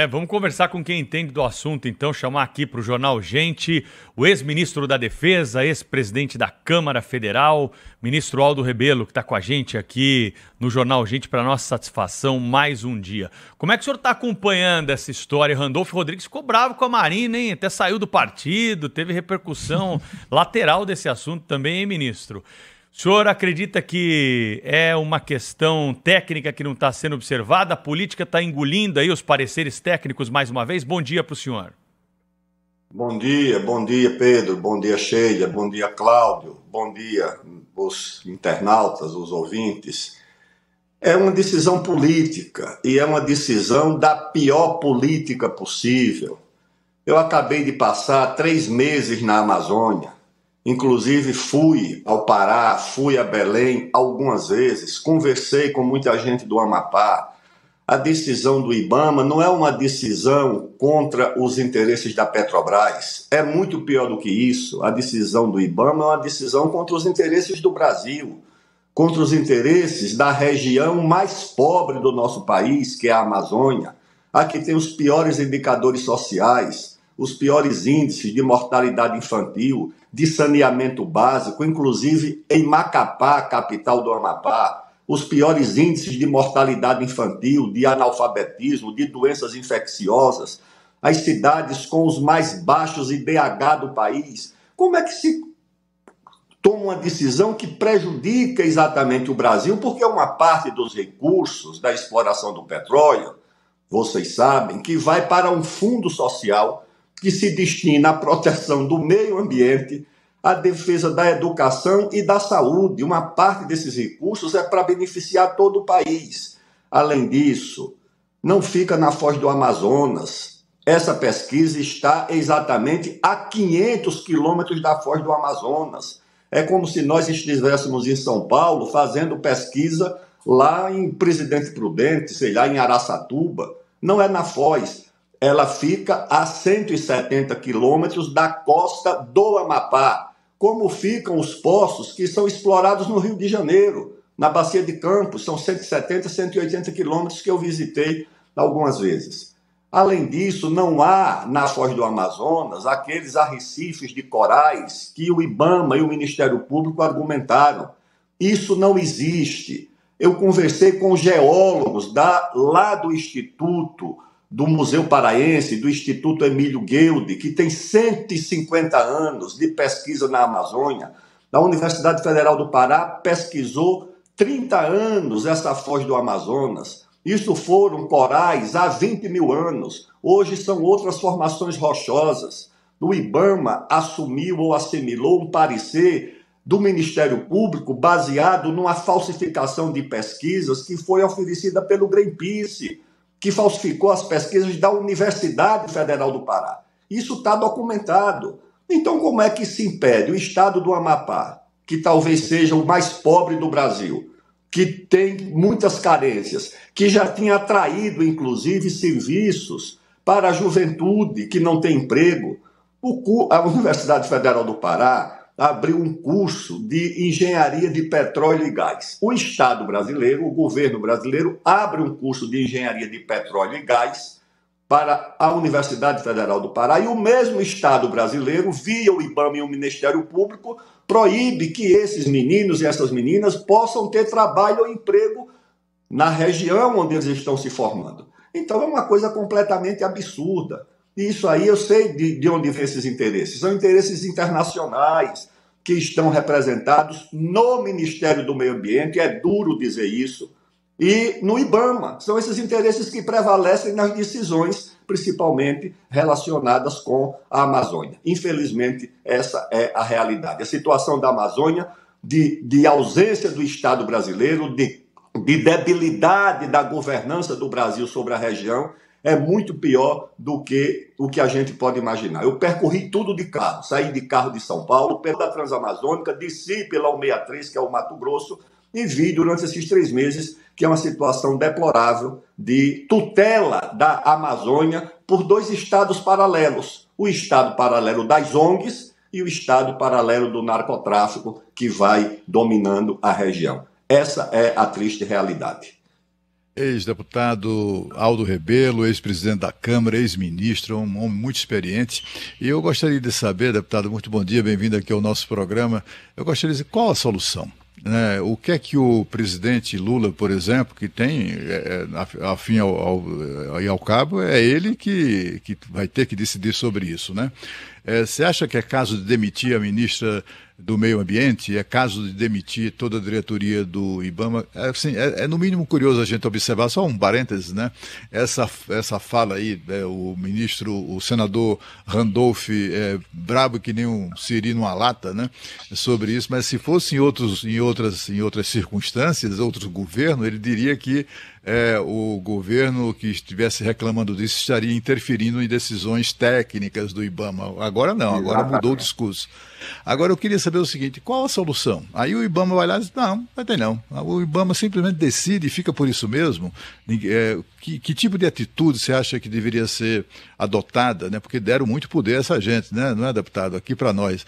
Vamos conversar com quem entende do assunto, então, chamar aqui para o Jornal Gente o ex-ministro da Defesa, ex-presidente da Câmara Federal, ministro Aldo Rebelo, que está com a gente aqui no Jornal Gente para nossa satisfação mais um dia. Como é que o senhor está acompanhando essa história? Randolfo Rodrigues ficou bravo com a Marina, hein? Até saiu do partido, teve repercussão lateral desse assunto também, hein, ministro? O senhor acredita que é uma questão técnica que não está sendo observada? A política está engolindo aí os pareceres técnicos mais uma vez? Bom dia para o senhor. Bom dia, Pedro. Bom dia, Sheila. Bom dia, Cláudio. Bom dia, os internautas, os ouvintes. É uma decisão política e é uma decisão da pior política possível. Eu acabei de passar 3 meses na Amazônia. Inclusive fui ao Pará, fui a Belém algumas vezes, conversei com muita gente do Amapá. A decisão do IBAMA não é uma decisão contra os interesses da Petrobras. É muito pior do que isso. A decisão do IBAMA é uma decisão contra os interesses do Brasil, contra os interesses da região mais pobre do nosso país, que é a Amazônia. Aqui tem os piores indicadores sociais, os piores índices de mortalidade infantil, de saneamento básico, inclusive em Macapá, capital do Amapá, os piores índices de mortalidade infantil, de analfabetismo, de doenças infecciosas, as cidades com os mais baixos IDH do país. Como é que se toma uma decisão que prejudica exatamente o Brasil? Porque uma parte dos recursos da exploração do petróleo, vocês sabem, que vai para um fundo social que se destina à proteção do meio ambiente, à defesa da educação e da saúde. Uma parte desses recursos é para beneficiar todo o país. Além disso, não fica na Foz do Amazonas. Essa pesquisa está exatamente a 500 quilômetros da Foz do Amazonas. É como se nós estivéssemos em São Paulo fazendo pesquisa lá em Presidente Prudente, sei lá, em Araçatuba. Não é na Foz. Ela fica a 170 quilômetros da costa do Amapá, como ficam os poços que são explorados no Rio de Janeiro, na Bacia de Campos, são 170, 180 quilômetros que eu visitei algumas vezes. Além disso, não há na Foz do Amazonas aqueles arrecifes de corais que o IBAMA e o Ministério Público argumentaram. Isso não existe. Eu conversei com geólogos lá do Instituto do Museu Paraense, do Instituto Emílio Guilde, que tem 150 anos de pesquisa na Amazônia. A Universidade Federal do Pará pesquisou 30 anos essa Foz do Amazonas. Isso foram corais há 20 mil anos. Hoje são outras formações rochosas. O IBAMA assumiu ou assimilou um parecer do Ministério Público baseado numa falsificação de pesquisas que foi oferecida pelo Greenpeace, que falsificou as pesquisas da Universidade Federal do Pará. Isso está documentado. Então, como é que se impede o estado do Amapá, que talvez seja o mais pobre do Brasil, que tem muitas carências, que já tinha atraído, inclusive, serviços para a juventude que não tem emprego? A Universidade Federal do Pará abriu um curso de engenharia de petróleo e gás. O Estado brasileiro, o governo brasileiro, abre um curso de engenharia de petróleo e gás para a Universidade Federal do Pará, e o mesmo Estado brasileiro, via o IBAMA e o Ministério Público, proíbe que esses meninos e essas meninas possam ter trabalho ou emprego na região onde eles estão se formando. Então é uma coisa completamente absurda. E isso aí eu sei de onde vem esses interesses. São interesses internacionais que estão representados no Ministério do Meio Ambiente, é duro dizer isso, e no IBAMA. São esses interesses que prevalecem nas decisões, principalmente relacionadas com a Amazônia. Infelizmente, essa é a realidade. A situação da Amazônia, de ausência do Estado brasileiro, de debilidade da governança do Brasil sobre a região, é muito pior do que o que a gente pode imaginar. Eu percorri tudo de carro, saí de carro de São Paulo, pela Transamazônica, desci pela 163, que é o Mato Grosso, e vi durante esses 3 meses que é uma situação deplorável de tutela da Amazônia por 2 estados paralelos. O estado paralelo das ONGs e o estado paralelo do narcotráfico, que vai dominando a região. Essa é a triste realidade. ex-deputado Aldo Rebelo, ex-presidente da Câmara, ex-ministro, um homem muito experiente. E eu gostaria de saber, deputado, muito bom dia, bem-vindo aqui ao nosso programa. Eu gostaria de dizer qual a solução? O que é que o presidente Lula, por exemplo, que tem, afim e ao cabo, é ele que vai ter que decidir sobre isso, né? Você acha que é caso de demitir a ministra do Meio Ambiente? É caso de demitir toda a diretoria do IBAMA? Assim, no mínimo curioso a gente observar, só um parênteses, né? Essa fala aí, o senador Randolph, brabo que nem um siri numa lata, né? Sobre isso, mas se fosse em outras circunstâncias, outro governo, ele diria que o governo que estivesse reclamando disso estaria interferindo em decisões técnicas do IBAMA. Agora não, agora mudou o discurso. Agora eu queria saber o seguinte, qual a solução? Aí o IBAMA vai lá e diz, não, vai ter não. O IBAMA simplesmente decide e fica por isso mesmo. Que tipo de atitude você acha que deveria ser adotada, né? Porque deram muito poder a essa gente, né? Não é, deputado? Aqui para nós.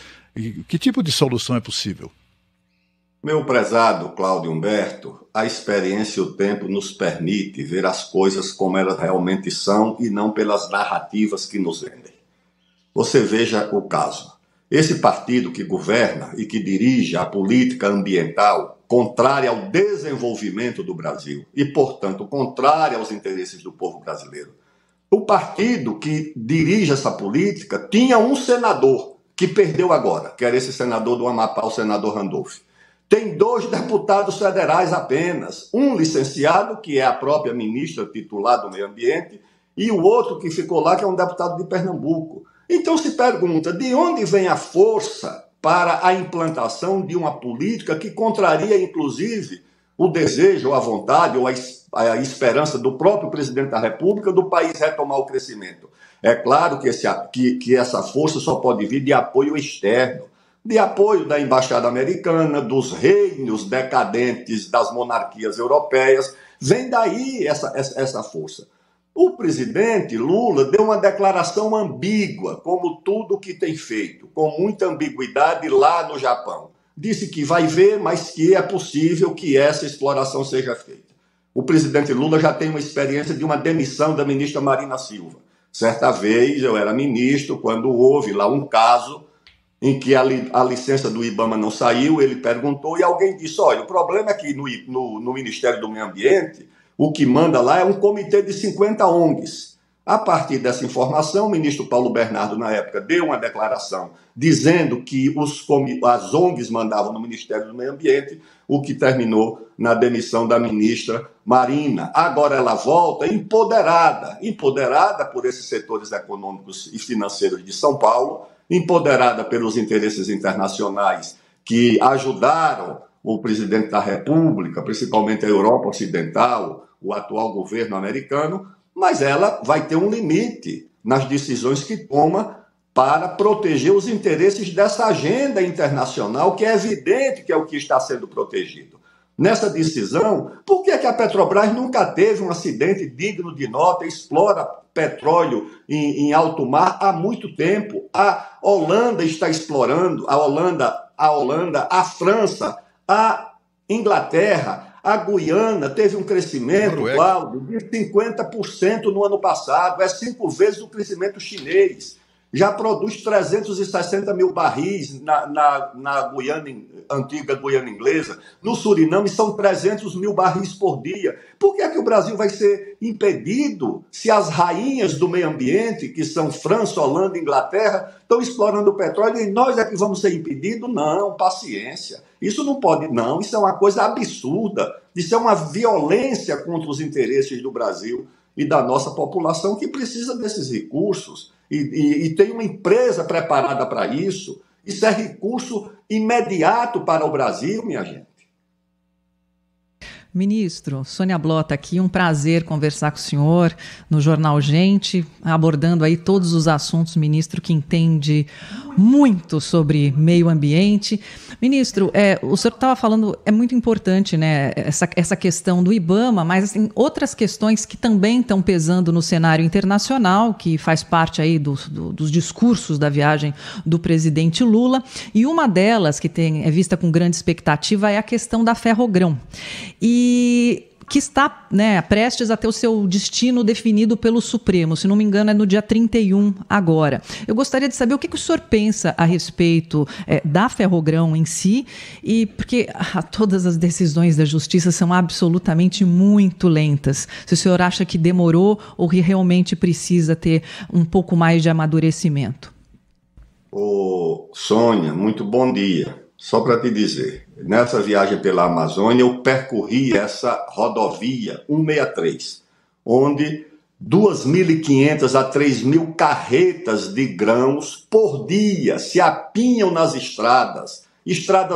Que tipo de solução é possível? Meu prezado Cláudio Humberto, a experiência e o tempo nos permite ver as coisas como elas realmente são e não pelas narrativas que nos vendem. Você veja o caso. Esse partido que governa e que dirige a política ambiental contrária ao desenvolvimento do Brasil e, portanto, contrária aos interesses do povo brasileiro. O partido que dirige essa política tinha um senador que perdeu agora, que era esse senador do Amapá, o senador Randolph. Tem 2 deputados federais apenas, um licenciado, que é a própria ministra titular do Meio Ambiente, e o outro que ficou lá, que é um deputado de Pernambuco. Então se pergunta, de onde vem a força para a implantação de uma política que contraria, inclusive, o desejo, ou a vontade, ou a esperança do próprio presidente da República do país retomar o crescimento? É claro que essa força só pode vir de apoio externo, de apoio da Embaixada Americana, dos reinos decadentes das monarquias europeias. Vem daí essa força. O presidente Lula deu uma declaração ambígua, como tudo que tem feito, com muita ambiguidade lá no Japão. Disse que vai ver, mas que é possível que essa exploração seja feita. O presidente Lula já tem uma experiência de uma demissão da ministra Marina Silva. Certa vez, eu era ministro, quando houve lá um caso em que a licença do IBAMA não saiu, ele perguntou e alguém disse, olha, o problema é que no Ministério do Meio Ambiente, o que manda lá é um comitê de 50 ONGs. A partir dessa informação, o ministro Paulo Bernardo, na época, deu uma declaração dizendo que as ONGs mandavam no Ministério do Meio Ambiente, o que terminou na demissão da ministra Marina. Agora ela volta empoderada por esses setores econômicos e financeiros de São Paulo, empoderada pelos interesses internacionais que ajudaram o presidente da República, principalmente a Europa Ocidental, o atual governo americano, mas ela vai ter um limite nas decisões que toma para proteger os interesses dessa agenda internacional, que é evidente que é o que está sendo protegido. Nessa decisão, por que a Petrobras nunca teve um acidente digno de nota, explora petróleo em alto mar há muito tempo? A Holanda está explorando, a Holanda, a França, a Inglaterra, a Guiana teve um crescimento, Cláudio, de 50% no ano passado, é 5 vezes o crescimento chinês. Já produz 360 mil barris na Guiana, antiga Guiana Inglesa. No Suriname são 300 mil barris por dia. Por que o Brasil vai ser impedido se as rainhas do meio ambiente, que são França, Holanda e Inglaterra, estão explorando o petróleo e nós é que vamos ser impedidos? Não, paciência. Isso não pode, não. Isso é uma coisa absurda. Isso é uma violência contra os interesses do Brasil e da nossa população que precisa desses recursos. E tem uma empresa preparada para isso. Isso é recurso imediato para o Brasil, minha gente. Ministro, Sônia Blota aqui, um prazer conversar com o senhor no Jornal Gente, abordando aí todos os assuntos, ministro, que entende muito sobre meio ambiente. Ministro, o senhor estava falando, é muito importante, né, essa questão do IBAMA, mas assim, outras questões que também estão pesando no cenário internacional, que faz parte aí dos discursos da viagem do presidente Lula, e uma delas que é vista com grande expectativa é a questão da Ferrogrão. E que está, né, prestes a ter o seu destino definido pelo Supremo. Se não me engano, é no dia 31 agora. Eu gostaria de saber o que o senhor pensa a respeito da Ferrogrão em si, e porque todas as decisões da Justiça são absolutamente muito lentas. Se o senhor acha que demorou ou que realmente precisa ter um pouco mais de amadurecimento. Sônia, muito bom dia. Só para te dizer, nessa viagem pela Amazônia, eu percorri essa rodovia 163, onde 2.500 a 3.000 carretas de grãos por dia se apinham nas estradas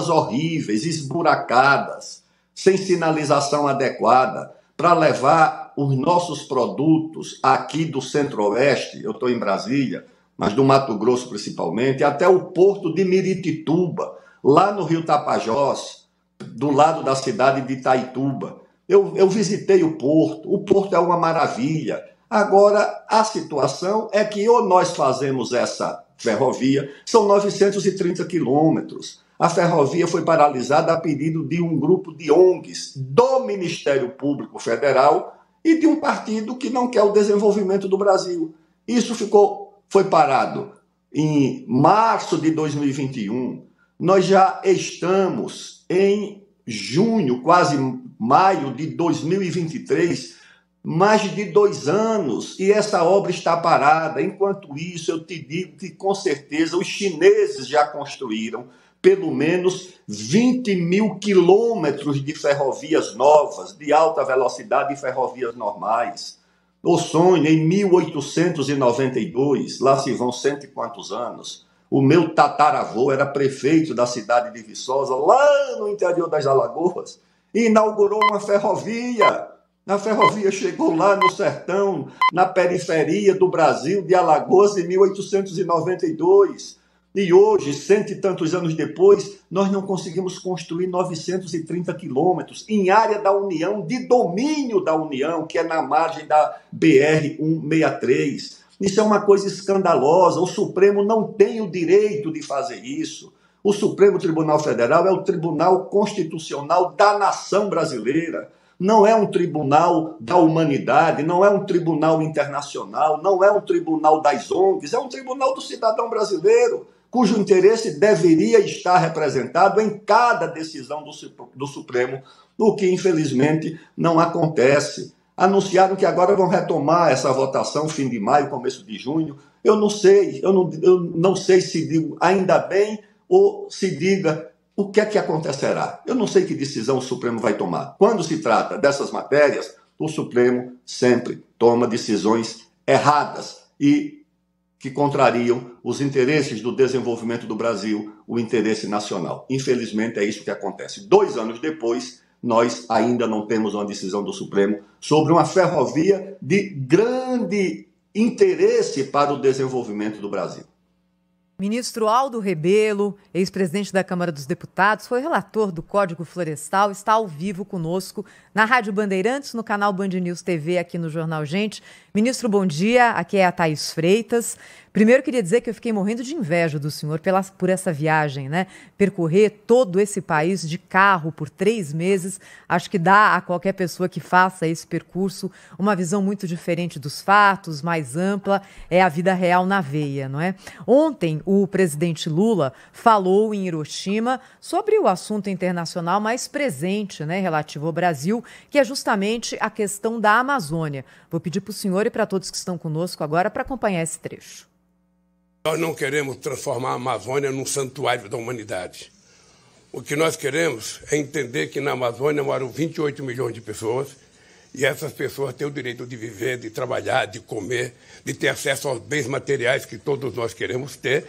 horríveis, esburacadas, sem sinalização adequada, para levar os nossos produtos aqui do Centro-Oeste, eu estou em Brasília, mas do Mato Grosso principalmente, até o porto de Miritituba, lá no Rio Tapajós, do lado da cidade de Itaituba. Eu visitei o porto é uma maravilha. Agora, a situação é que ou nós fazemos essa ferrovia, são 930 quilômetros. A ferrovia foi paralisada a pedido de um grupo de ONGs do Ministério Público Federal e de um partido que não quer o desenvolvimento do Brasil. Isso foi parado em março de 2021. Nós já estamos em junho, quase maio de 2023, mais de 2 anos, e essa obra está parada. Enquanto isso, eu te digo que, com certeza, os chineses já construíram pelo menos 20.000 quilômetros de ferrovias novas, de alta velocidade e ferrovias normais. Sônia, em 1892, lá se vão cento e quantos anos, o meu tataravô era prefeito da cidade de Viçosa, lá no interior das Alagoas, e inaugurou uma ferrovia. A ferrovia chegou lá no sertão, na periferia do Brasil, de Alagoas, em 1892. E hoje, 100 e tantos anos depois, nós não conseguimos construir 930 quilômetros em área da União, de domínio da União, que é na margem da BR-163. Isso é uma coisa escandalosa. O Supremo não tem o direito de fazer isso. O Supremo Tribunal Federal é o Tribunal Constitucional da nação brasileira. Não é um tribunal da humanidade, não é um tribunal internacional, não é um tribunal das ONGs, é um tribunal do cidadão brasileiro, cujo interesse deveria estar representado em cada decisão do Supremo, o que, infelizmente, não acontece. Anunciaram que agora vão retomar essa votação fim de maio, começo de junho. Eu não sei se digo ainda bem ou se diga o que é que acontecerá. Eu não sei que decisão o Supremo vai tomar. Quando se trata dessas matérias, o Supremo sempre toma decisões erradas e que contrariam os interesses do desenvolvimento do Brasil, o interesse nacional. Infelizmente, é isso que acontece. 2 anos depois, nós ainda não temos uma decisão do Supremo sobre uma ferrovia de grande interesse para o desenvolvimento do Brasil. Ministro Aldo Rebelo, ex-presidente da Câmara dos Deputados, foi relator do Código Florestal, está ao vivo conosco na Rádio Bandeirantes, no canal Band News TV, aqui no Jornal Gente. Ministro, bom dia, aqui é a Thaís Freitas. Primeiro, queria dizer que eu fiquei morrendo de inveja do senhor por essa viagem, né? Percorrer todo esse país de carro por 3 meses, acho que dá a qualquer pessoa que faça esse percurso uma visão muito diferente dos fatos, mais ampla, é a vida real na veia, não é? Ontem, o presidente Lula falou em Hiroshima sobre o assunto internacional mais presente, né, relativo ao Brasil, que é justamente a questão da Amazônia. Vou pedir para o senhor e para todos que estão conosco agora para acompanhar esse trecho. Nós não queremos transformar a Amazônia num santuário da humanidade. O que nós queremos é entender que na Amazônia moram 28 milhões de pessoas e essas pessoas têm o direito de viver, de trabalhar, de comer, de ter acesso aos bens materiais que todos nós queremos ter.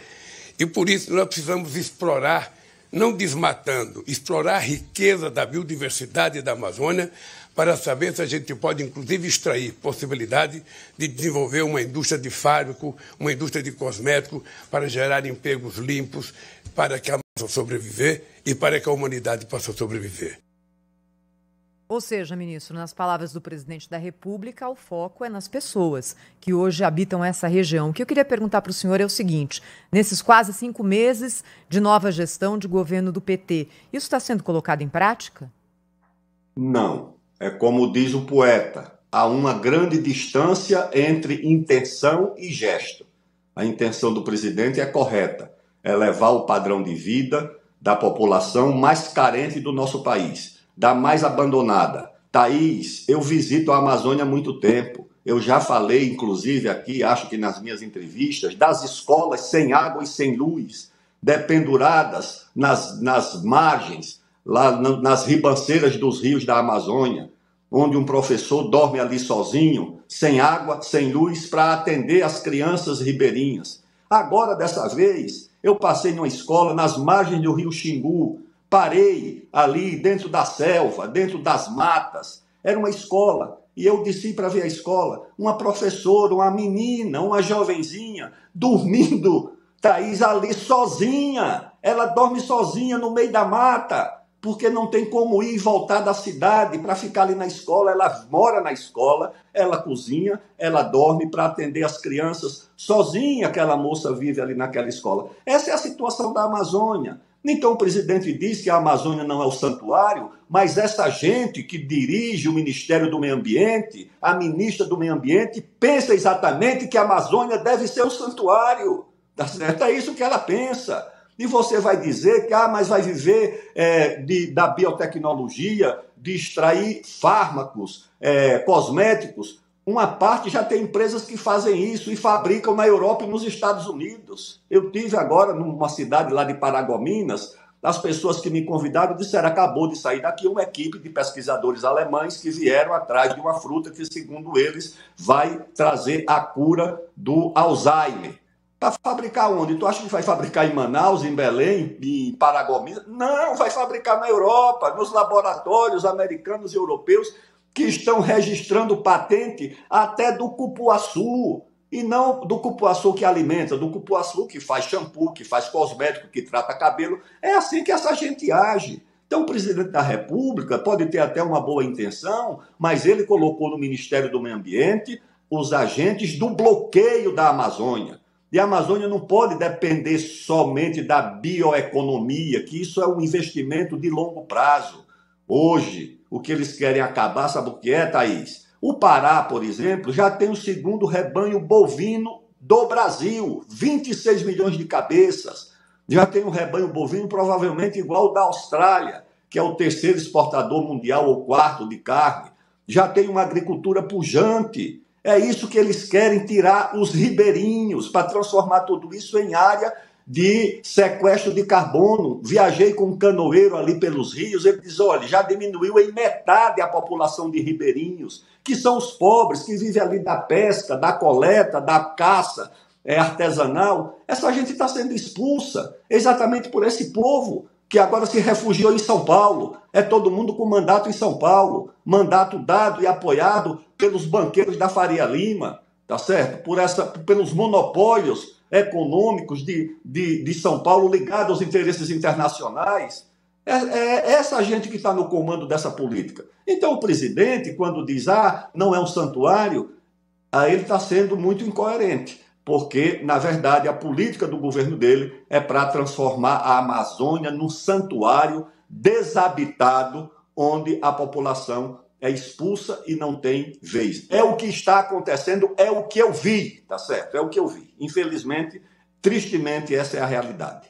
E por isso nós precisamos explorar, não desmatando, explorar a riqueza da biodiversidade da Amazônia para saber se a gente pode, inclusive, extrair possibilidade de desenvolver uma indústria de fármaco, uma indústria de cosmético, para gerar empregos limpos, para que a Amazônia sobreviver e para que a humanidade possa sobreviver. Ou seja, ministro, nas palavras do presidente da República, o foco é nas pessoas que hoje habitam essa região. O que eu queria perguntar para o senhor é o seguinte: nesses quase 5 meses de nova gestão de governo do PT, isso está sendo colocado em prática? Não. É como diz o poeta, há uma grande distância entre intenção e gesto. A intenção do presidente é correta, é elevar o padrão de vida da população mais carente do nosso país, da mais abandonada. Thaís, eu visito a Amazônia há muito tempo. Eu já falei, inclusive, aqui, acho que nas minhas entrevistas, das escolas sem água e sem luz, dependuradas nas margens, lá nas ribanceiras dos rios da Amazônia, onde um professor dorme ali sozinho, sem água, sem luz, para atender as crianças ribeirinhas. Agora, dessa vez, eu passei numa escola nas margens do rio Xingu, parei ali dentro da selva, dentro das matas. Era uma escola, e eu desci para ver a escola. Uma professora, uma menina, uma jovenzinha, dormindo, Thaís, ali sozinha. Ela dorme sozinha no meio da mata, porque não tem como ir e voltar da cidade para ficar ali na escola. Ela mora na escola, ela cozinha, ela dorme para atender as crianças. Sozinha aquela moça vive ali naquela escola. Essa é a situação da Amazônia. Então o presidente diz que a Amazônia não é o santuário, mas essa gente que dirige o Ministério do Meio Ambiente, a ministra do Meio Ambiente, pensa exatamente que a Amazônia deve ser o santuário. Tá certo? É isso que ela pensa. E você vai dizer que mas vai viver da biotecnologia, de extrair fármacos, cosméticos. Uma parte já tem empresas que fazem isso e fabricam na Europa e nos Estados Unidos. Eu tive agora numa cidade lá de Paragominas, as pessoas que me convidaram disseram: acabou de sair daqui uma equipe de pesquisadores alemães que vieram atrás de uma fruta que, segundo eles, vai trazer a cura do Alzheimer. Para fabricar onde? Tu acha que vai fabricar em Manaus, em Belém, em Paragominas? Não, vai fabricar na Europa, nos laboratórios americanos e europeus que estão registrando patente até do cupuaçu. E não do cupuaçu que alimenta, do cupuaçu que faz shampoo, que faz cosmético, que trata cabelo. É assim que essa gente age. Então o presidente da República pode ter até uma boa intenção, mas ele colocou no Ministério do Meio Ambiente os agentes do bloqueio da Amazônia. E a Amazônia não pode depender somente da bioeconomia, que isso é um investimento de longo prazo. Hoje, o que eles querem acabar, sabe o que é, Thaís? O Pará, por exemplo, já tem o segundo rebanho bovino do Brasil, 26 milhões de cabeças. Já tem um rebanho bovino provavelmente igual ao da Austrália, que é o terceiro exportador mundial ou quarto de carne. Já tem uma agricultura pujante. É isso que eles querem, tirar os ribeirinhos para transformar tudo isso em área de sequestro de carbono. Viajei com um canoeiro ali pelos rios, ele diz: olha, já diminuiu em metade a população de ribeirinhos, que são os pobres, que vivem ali da pesca, da coleta, da caça artesanal. Essa gente está sendo expulsa exatamente por esse povo, que agora se refugiou em São Paulo. É todo mundo com mandato em São Paulo, mandato dado e apoiado pelos banqueiros da Faria Lima, tá certo? Pelos monopólios econômicos de São Paulo ligados aos interesses internacionais. É essa gente que está no comando dessa política. Então o presidente, quando diz não é um santuário, aí ele está sendo muito incoerente, porque, na verdade, a política do governo dele é para transformar a Amazônia num santuário desabitado, onde a população é expulsa e não tem vez. É o que está acontecendo, é o que eu vi, tá certo? É o que eu vi. Infelizmente, tristemente, essa é a realidade.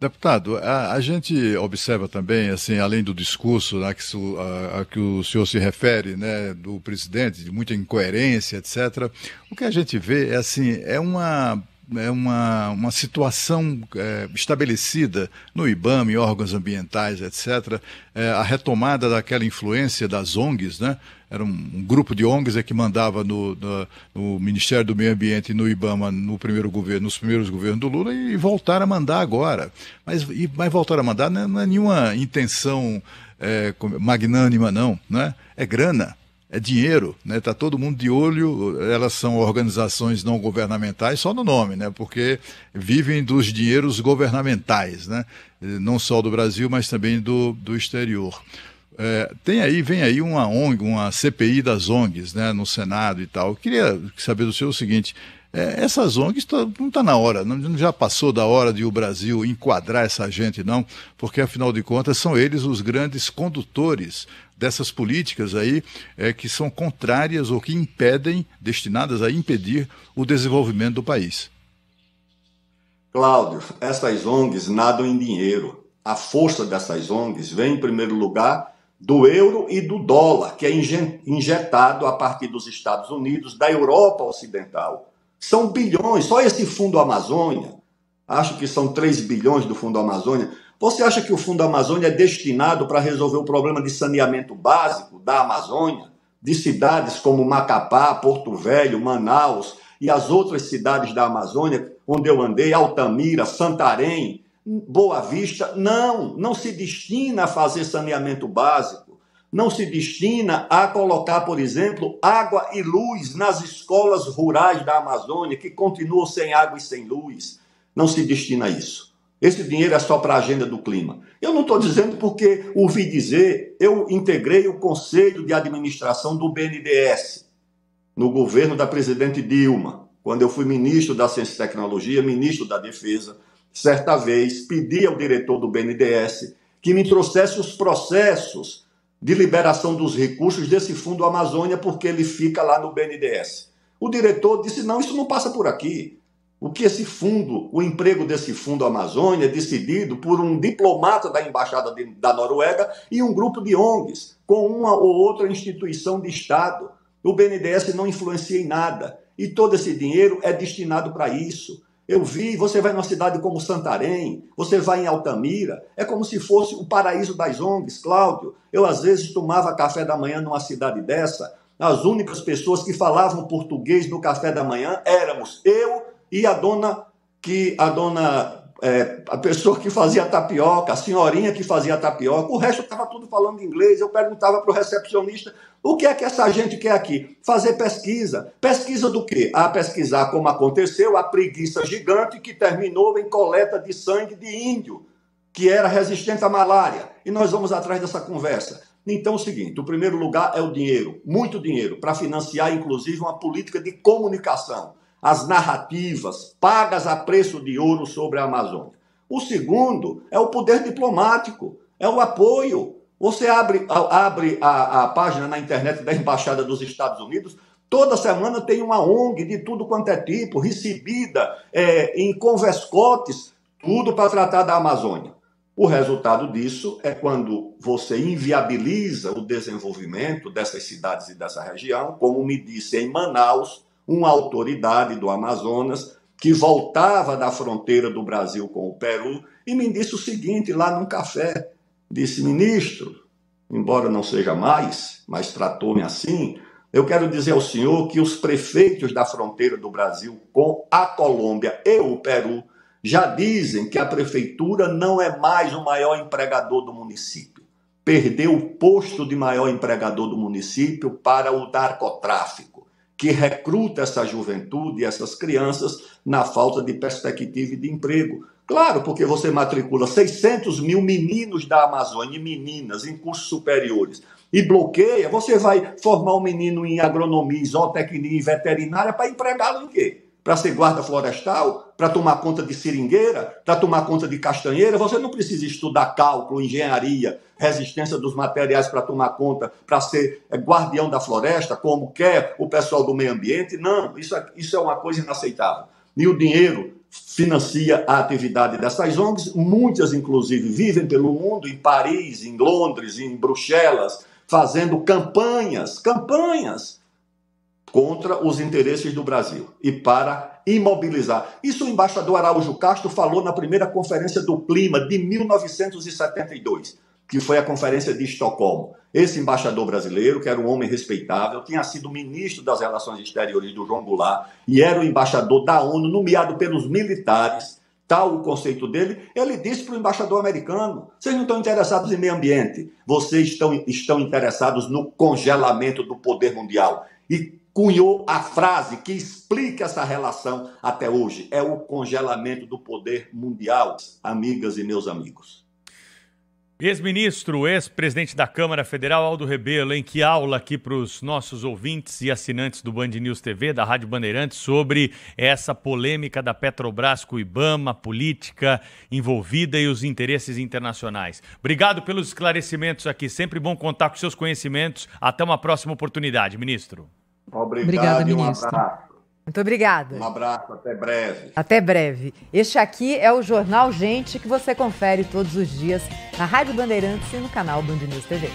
Deputado, a gente observa também, assim, além do discurso a que o senhor se refere, né, do presidente, de muita incoerência, etc., o que a gente vê é uma situação estabelecida no IBAMA, em órgãos ambientais, etc., a retomada daquela influência das ONGs, né? Era um grupo de ONGs que mandava no Ministério do Meio Ambiente e no IBAMA nos primeiros governos do Lula, e voltaram a mandar agora. Mas voltaram a mandar não é nenhuma intenção magnânima, não, né? É grana. É dinheiro, né? Está todo mundo de olho. Elas são organizações não governamentais só no nome, né? Porque vivem dos dinheiros governamentais, né? Não só do Brasil, mas também do exterior. Vem aí uma ONG, uma CPI das ONGs, né, no Senado e tal. Eu queria saber do senhor o seguinte: essas ONGs não está na hora, não já passou da hora de o Brasil enquadrar essa gente, não, porque afinal de contas são eles os grandes condutores dessas políticas aí que são contrárias ou que impedem, destinadas a impedir o desenvolvimento do país. Cláudio, essas ONGs nadam em dinheiro. A força dessas ONGs vem, em primeiro lugar, do euro e do dólar, que é injetado a partir dos Estados Unidos, da Europa Ocidental. São bilhões, só esse Fundo Amazônia, acho que são 3 bilhões do Fundo Amazônia. Você acha que o Fundo Amazônia é destinado para resolver o problema de saneamento básico da Amazônia, de cidades como Macapá, Porto Velho, Manaus e as outras cidades da Amazônia, onde eu andei, Altamira, Santarém, Boa Vista? Não se destina a fazer saneamento básico, não se destina a colocar, por exemplo, água e luz nas escolas rurais da Amazônia, que continuam sem água e sem luz. Não se destina a isso. Esse dinheiro é só para a agenda do clima. Eu não estou dizendo porque ouvi dizer, eu integrei o Conselho de Administração do BNDES, no governo da presidente Dilma, quando eu fui ministro da Ciência e Tecnologia, ministro da Defesa. Certa vez, pedi ao diretor do BNDES que me trouxesse os processos de liberação dos recursos desse Fundo Amazônia, porque ele fica lá no BNDES. O diretor disse, não, isso não passa por aqui. O que esse fundo, o emprego desse Fundo Amazônia é decidido por um diplomata da Embaixada da Noruega e um grupo de ONGs, com uma ou outra instituição de Estado. O BNDES não influencia em nada. E todo esse dinheiro é destinado para isso. Eu vi, você vai numa cidade como Santarém, você vai em Altamira, é como se fosse o paraíso das ONGs, Cláudio. Eu, às vezes, tomava café da manhã numa cidade dessa, as únicas pessoas que falavam português no café da manhã éramos eu e a pessoa que fazia tapioca, a senhorinha que fazia tapioca, o resto estava tudo falando inglês. Eu perguntava para o recepcionista, o que é que essa gente quer aqui? Fazer pesquisa. Pesquisa do quê? A pesquisar como aconteceu a preguiça gigante que terminou em coleta de sangue de índio, que era resistente à malária. E nós vamos atrás dessa conversa. Então é o seguinte, o primeiro lugar é o dinheiro, muito dinheiro, para financiar inclusive uma política de comunicação, as narrativas pagas a preço de ouro sobre a Amazônia. O segundo é o poder diplomático, é o apoio. Você abre a página na internet da Embaixada dos Estados Unidos, toda semana tem uma ONG de tudo quanto é tipo, recebida em converscotes, tudo para tratar da Amazônia. O resultado disso é quando você inviabiliza o desenvolvimento dessas cidades e dessa região, como me disse em Manaus, uma autoridade do Amazonas que voltava da fronteira do Brasil com o Peru e me disse o seguinte lá num café, disse, ministro, embora não seja mais, mas tratou-me assim, eu quero dizer ao senhor que os prefeitos da fronteira do Brasil com a Colômbia e o Peru já dizem que a prefeitura não é mais o maior empregador do município. Perdeu o posto de maior empregador do município para o narcotráfico, que recruta essa juventude, essas crianças, na falta de perspectiva e de emprego. Claro, porque você matricula 600 mil meninos da Amazônia e meninas em cursos superiores e bloqueia, você vai formar um menino em agronomia, zootecnia e veterinária para empregá-lo em quê? Para ser guarda florestal? Para tomar conta de seringueira? Para tomar conta de castanheira? Você não precisa estudar cálculo, engenharia, resistência dos materiais para tomar conta, para ser guardião da floresta, como quer o pessoal do meio ambiente. Não, isso é uma coisa inaceitável. E o dinheiro financia a atividade dessas ONGs, muitas, inclusive, vivem pelo mundo, em Paris, em Londres, em Bruxelas, fazendo campanhas contra os interesses do Brasil e para imobilizar. Isso o embaixador Araújo Castro falou na primeira conferência do clima de 1972, que foi a conferência de Estocolmo. Esse embaixador brasileiro, que era um homem respeitável, tinha sido ministro das Relações Exteriores do João Goulart e era o embaixador da ONU, nomeado pelos militares, tal o conceito dele. Ele disse para o embaixador americano, vocês não estão interessados em meio ambiente, vocês estão interessados no congelamento do poder mundial. E cunhou a frase que explica essa relação até hoje, é o congelamento do poder mundial, amigas e meus amigos. Ex-ministro, ex-presidente da Câmara Federal, Aldo Rebelo, em que aula aqui para os nossos ouvintes e assinantes do Band News TV, da Rádio Bandeirantes, sobre essa polêmica da Petrobras com o IBAMA, a política envolvida e os interesses internacionais. Obrigado pelos esclarecimentos aqui, sempre bom contar com seus conhecimentos. Até uma próxima oportunidade, ministro. Obrigada, ministro. Um abraço. Muito obrigada. Um abraço, até breve. Até breve. Este aqui é o Jornal Gente, que você confere todos os dias na Rádio Bandeirantes e no canal Band News TV.